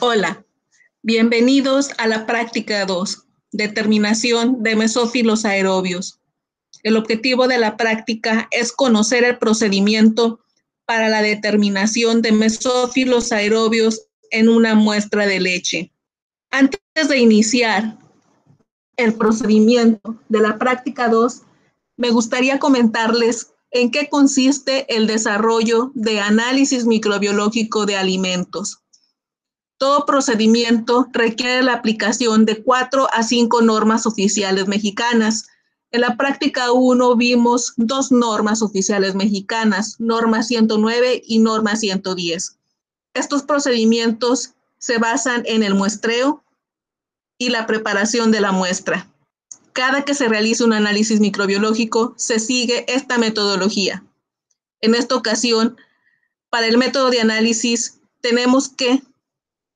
Hola, bienvenidos a la práctica 2, determinación de mesófilos aerobios. El objetivo de la práctica es conocer el procedimiento para la determinación de mesófilos aerobios en una muestra de leche. Antes de iniciar el procedimiento de la práctica 2, me gustaría comentarles en qué consiste el desarrollo de análisis microbiológico de alimentos. Todo procedimiento requiere la aplicación de 4 a 5 normas oficiales mexicanas. En la práctica 1 vimos 2 normas oficiales mexicanas, norma 109 y norma 110. Estos procedimientos se basan en el muestreo y la preparación de la muestra. Cada que se realice un análisis microbiológico, se sigue esta metodología. En esta ocasión, para el método de análisis, tenemos que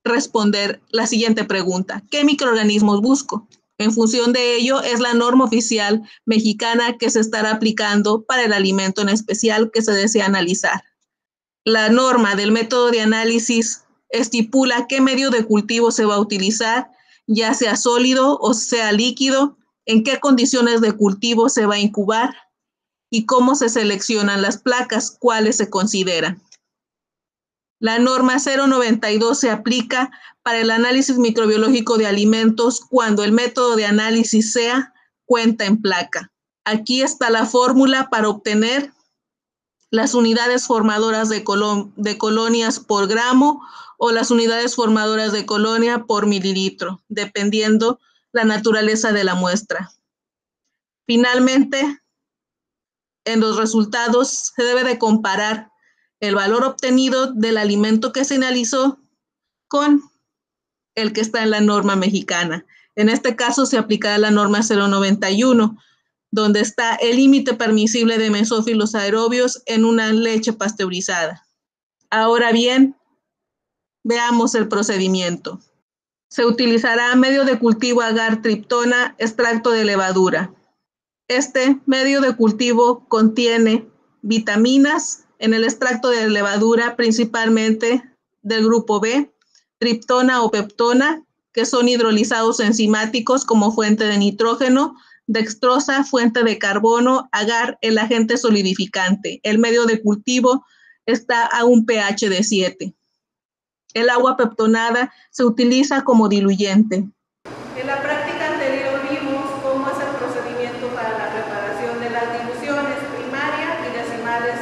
responder la siguiente pregunta: ¿qué microorganismos busco? En función de ello es la norma oficial mexicana que se estará aplicando para el alimento en especial que se desea analizar. La norma del método de análisis estipula qué medio de cultivo se va a utilizar, ya sea sólido o sea líquido, en qué condiciones de cultivo se va a incubar y cómo se seleccionan las placas, cuáles se consideran. La norma 092 se aplica para el análisis microbiológico de alimentos cuando el método de análisis sea cuenta en placa. Aquí está la fórmula para obtener las unidades formadoras de colonias por gramo o las unidades formadoras de colonia por mililitro, dependiendo la naturaleza de la muestra. Finalmente, en los resultados se debe de comparar el valor obtenido del alimento que se analizó con el que está en la norma mexicana. En este caso se aplicará la norma 091, donde está el límite permisible de mesófilos aerobios en una leche pasteurizada. Ahora bien, veamos el procedimiento. Se utilizará medio de cultivo agar triptona, extracto de levadura. Este medio de cultivo contiene vitaminas en el extracto de levadura, principalmente del grupo B, triptona o peptona, que son hidrolizados enzimáticos como fuente de nitrógeno, dextrosa, fuente de carbono, agar, el agente solidificante. El medio de cultivo está a un pH de 7. El agua peptonada se utiliza como diluyente. En la práctica anterior vimos cómo es el procedimiento para la preparación de las diluciones primarias y decimales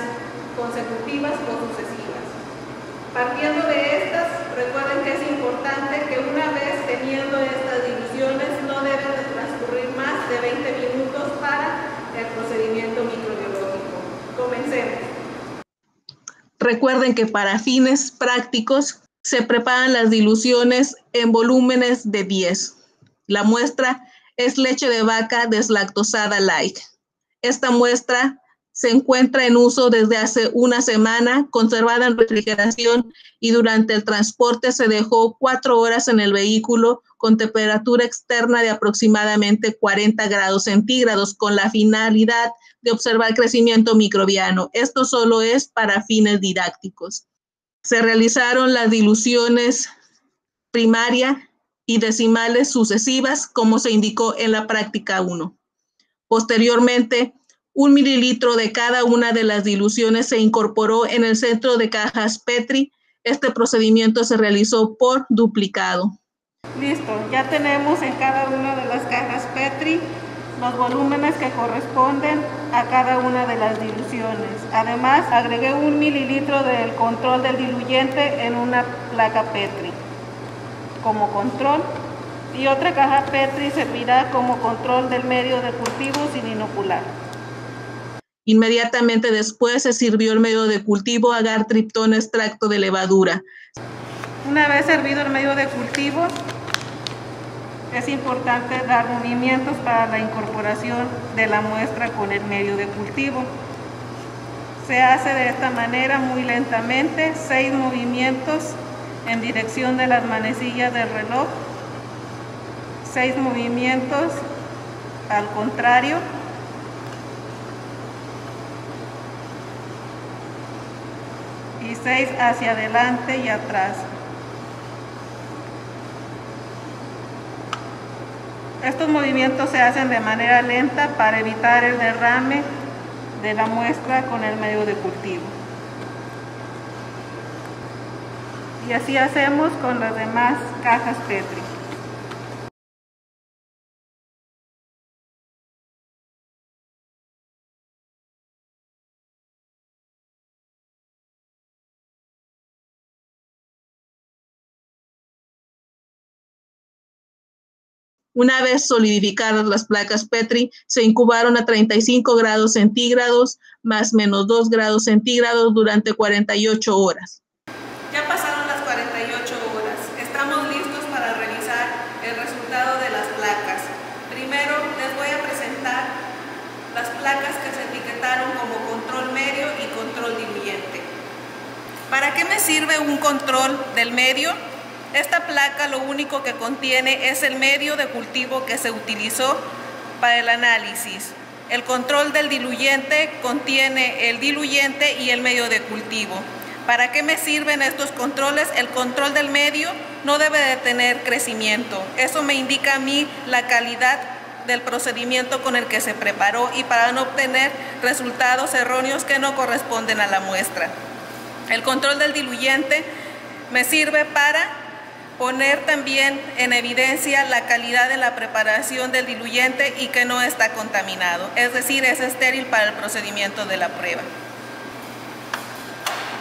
consecutivas o sucesivas. Partiendo de estas, recuerden que es importante que una vez teniendo estas diluciones no deben de transcurrir más de 20 minutos para el procedimiento microbiológico. Comencemos. Recuerden que para fines prácticos se preparan las diluciones en volúmenes de 10. La muestra es leche de vaca deslactosada light. Esta muestra se encuentra en uso desde hace una semana, conservada en refrigeración, y durante el transporte se dejó 4 horas en el vehículo con temperatura externa de aproximadamente 40 grados centígrados con la finalidad de observar crecimiento microbiano. Esto solo es para fines didácticos. Se realizaron las diluciones primaria y decimales sucesivas, como se indicó en la práctica 1. Posteriormente, 1 mililitro de cada una de las diluciones se incorporó en el centro de cajas Petri. Este procedimiento se realizó por duplicado. Listo, ya tenemos en cada una de las cajas Petri los volúmenes que corresponden a cada una de las diluciones. Además, agregué 1 mililitro del control del diluyente en una placa Petri como control, y otra caja Petri servirá como control del medio de cultivo sin inocular. Inmediatamente después se sirvió el medio de cultivo agar triptona extracto de levadura. Una vez servido el medio de cultivo, es importante dar movimientos para la incorporación de la muestra con el medio de cultivo. Se hace de esta manera muy lentamente, 6 movimientos en dirección de las manecillas del reloj, 6 movimientos al contrario, y 6 hacia adelante y atrás. Estos movimientos se hacen de manera lenta para evitar el derrame de la muestra con el medio de cultivo. Y así hacemos con las demás cajas Petri. Una vez solidificadas las placas Petri, se incubaron a 35 grados centígrados más menos 2 grados centígrados durante 48 horas. Ya pasaron las 48 horas. Estamos listos para revisar el resultado de las placas. Primero les voy a presentar las placas que se etiquetaron como control medio y control diluyente. ¿Para qué me sirve un control del medio? Esta placa lo único que contiene es el medio de cultivo que se utilizó para el análisis. El control del diluyente contiene el diluyente y el medio de cultivo. ¿Para qué me sirven estos controles? El control del medio no debe de tener crecimiento. Eso me indica a mí la calidad del procedimiento con el que se preparó y para no obtener resultados erróneos que no corresponden a la muestra. El control del diluyente me sirve para poner también en evidencia la calidad de la preparación del diluyente y que no está contaminado, es decir, es estéril para el procedimiento de la prueba.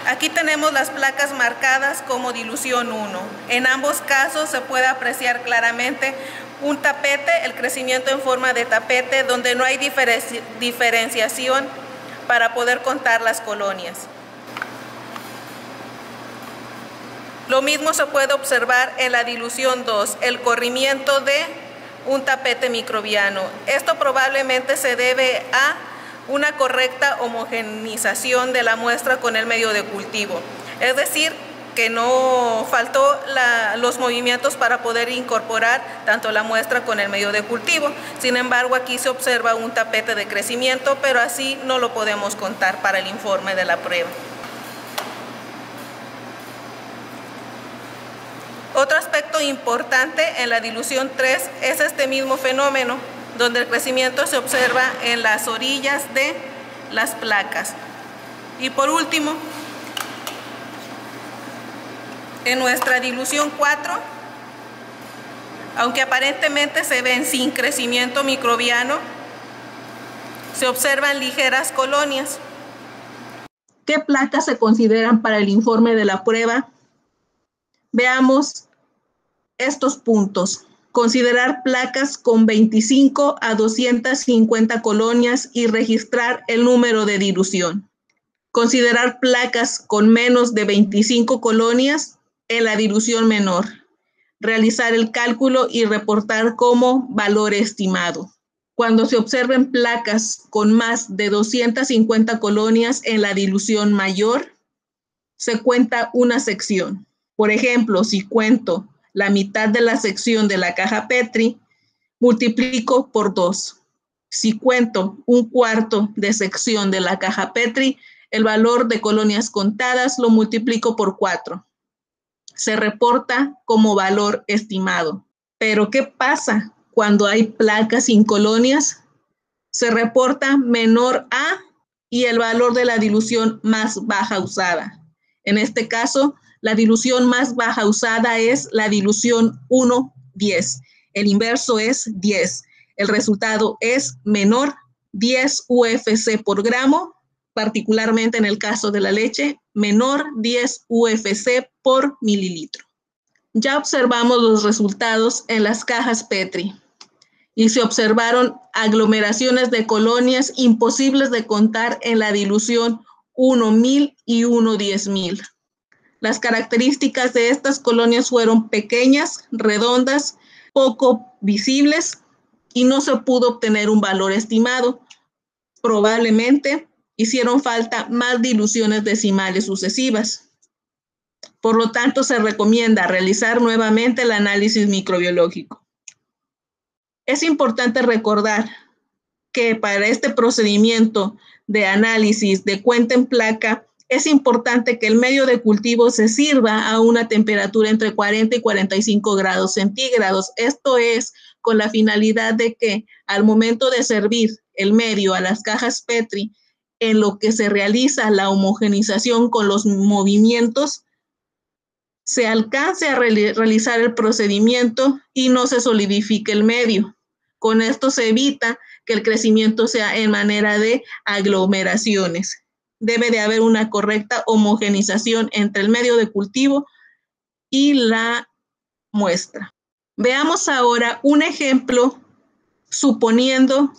Aquí tenemos las placas marcadas como dilución 1. En ambos casos se puede apreciar claramente un tapete, el crecimiento en forma de tapete, donde no hay diferenciación para poder contar las colonias. Lo mismo se puede observar en la dilución 2, el corrimiento de un tapete microbiano. Esto probablemente se debe a una correcta homogeneización de la muestra con el medio de cultivo. Es decir, que no faltó los movimientos para poder incorporar tanto la muestra con el medio de cultivo. Sin embargo, aquí se observa un tapete de crecimiento, pero así no lo podemos contar para el informe de la prueba. Otro aspecto importante en la dilución 3 es este mismo fenómeno, donde el crecimiento se observa en las orillas de las placas. Y por último, en nuestra dilución 4, aunque aparentemente se ven sin crecimiento microbiano, se observan ligeras colonias. ¿Qué placas se consideran para el informe de la prueba? Veamos estos puntos. Considerar placas con 25 a 250 colonias y registrar el número de dilución. Considerar placas con menos de 25 colonias en la dilución menor. Realizar el cálculo y reportar como valor estimado. Cuando se observen placas con más de 250 colonias en la dilución mayor, se cuenta una sección. Por ejemplo, si cuento la mitad de la sección de la caja Petri, multiplico por 2. Si cuento un cuarto de sección de la caja Petri, el valor de colonias contadas lo multiplico por 4. Se reporta como valor estimado. Pero, ¿qué pasa cuando hay placas sin colonias? Se reporta menor a y el valor de la dilución más baja usada. En este caso, la dilución más baja usada es la dilución 1:10. El inverso es 10. El resultado es menor 10 UFC por gramo, particularmente en el caso de la leche, menor 10 UFC por mililitro. Ya observamos los resultados en las cajas Petri y se observaron aglomeraciones de colonias imposibles de contar en la dilución 1.000 y 1/10.000. Las características de estas colonias fueron pequeñas, redondas, poco visibles y no se pudo obtener un valor estimado. Probablemente hicieron falta más diluciones decimales sucesivas. Por lo tanto, se recomienda realizar nuevamente el análisis microbiológico. Es importante recordar que para este procedimiento de análisis de cuenta en placa es importante que el medio de cultivo se sirva a una temperatura entre 40 y 45 grados centígrados. Esto es con la finalidad de que al momento de servir el medio a las cajas Petri, en lo que se realiza la homogenización con los movimientos, se alcance a realizar el procedimiento y no se solidifique el medio. Con esto se evita que el crecimiento sea en manera de aglomeraciones. Debe de haber una correcta homogenización entre el medio de cultivo y la muestra. Veamos ahora un ejemplo suponiendo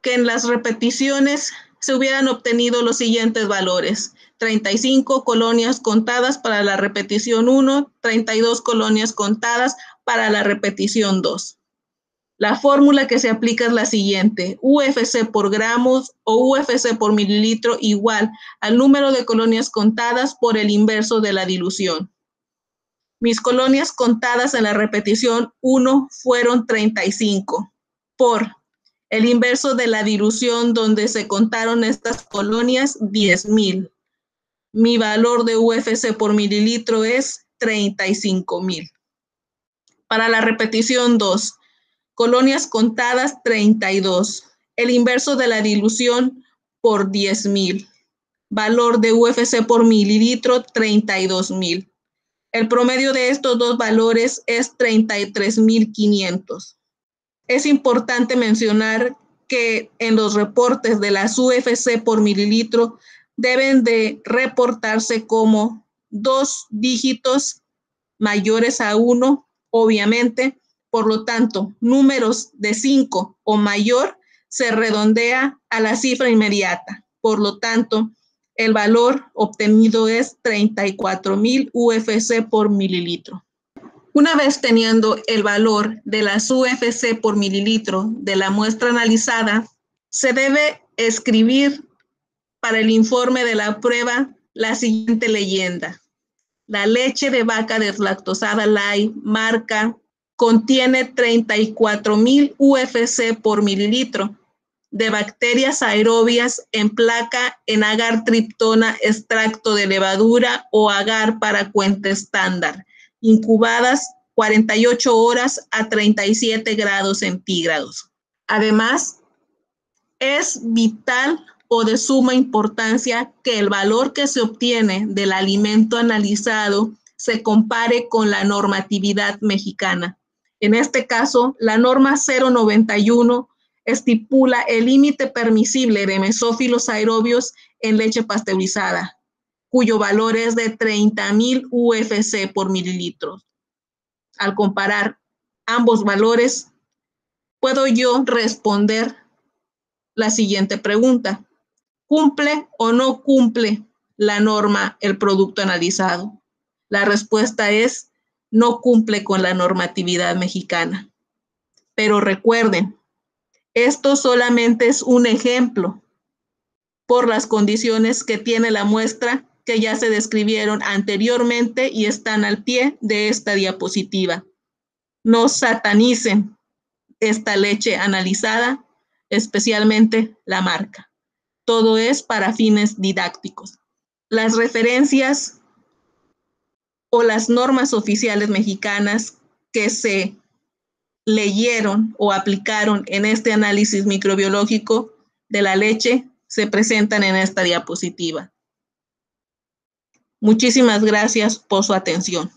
que en las repeticiones se hubieran obtenido los siguientes valores: 35 colonias contadas para la repetición 1, 32 colonias contadas para la repetición 2. La fórmula que se aplica es la siguiente: UFC por gramos o UFC por mililitro igual al número de colonias contadas por el inverso de la dilución. Mis colonias contadas en la repetición 1 fueron 35 por el inverso de la dilución donde se contaron estas colonias, 10,000. Mi valor de UFC por mililitro es 35,000. Para la repetición 2, colonias contadas 32. El inverso de la dilución por 10,000. Valor de UFC por mililitro 32,000. El promedio de estos dos valores es 33,500. Es importante mencionar que en los reportes de las UFC por mililitro deben de reportarse como 2 dígitos mayores a 1, obviamente. Por lo tanto, números de 5 o mayor se redondea a la cifra inmediata. Por lo tanto, el valor obtenido es 34,000 UFC por mililitro. Una vez teniendo el valor de las UFC por mililitro de la muestra analizada, se debe escribir para el informe de la prueba la siguiente leyenda: la leche de vaca deslactosada light marca contiene 34,000 UFC por mililitro de bacterias aerobias en placa en agar triptona extracto de levadura o agar para cuenta estándar, incubadas 48 horas a 37 grados centígrados. Además, es vital o de suma importancia que el valor que se obtiene del alimento analizado se compare con la normatividad mexicana. En este caso, la norma 091 estipula el límite permisible de mesófilos aerobios en leche pasteurizada, cuyo valor es de 30,000 UFC por mililitro. Al comparar ambos valores, puedo yo responder la siguiente pregunta: ¿cumple o no cumple la norma el producto analizado? La respuesta es: no cumple con la normatividad mexicana. Pero recuerden, esto solamente es un ejemplo por las condiciones que tiene la muestra que ya se describieron anteriormente y están al pie de esta diapositiva. No satanicen esta leche analizada, especialmente la marca. Todo es para fines didácticos. Las referencias o las normas oficiales mexicanas que se leyeron o aplicaron en este análisis microbiológico de la leche se presentan en esta diapositiva. Muchísimas gracias por su atención.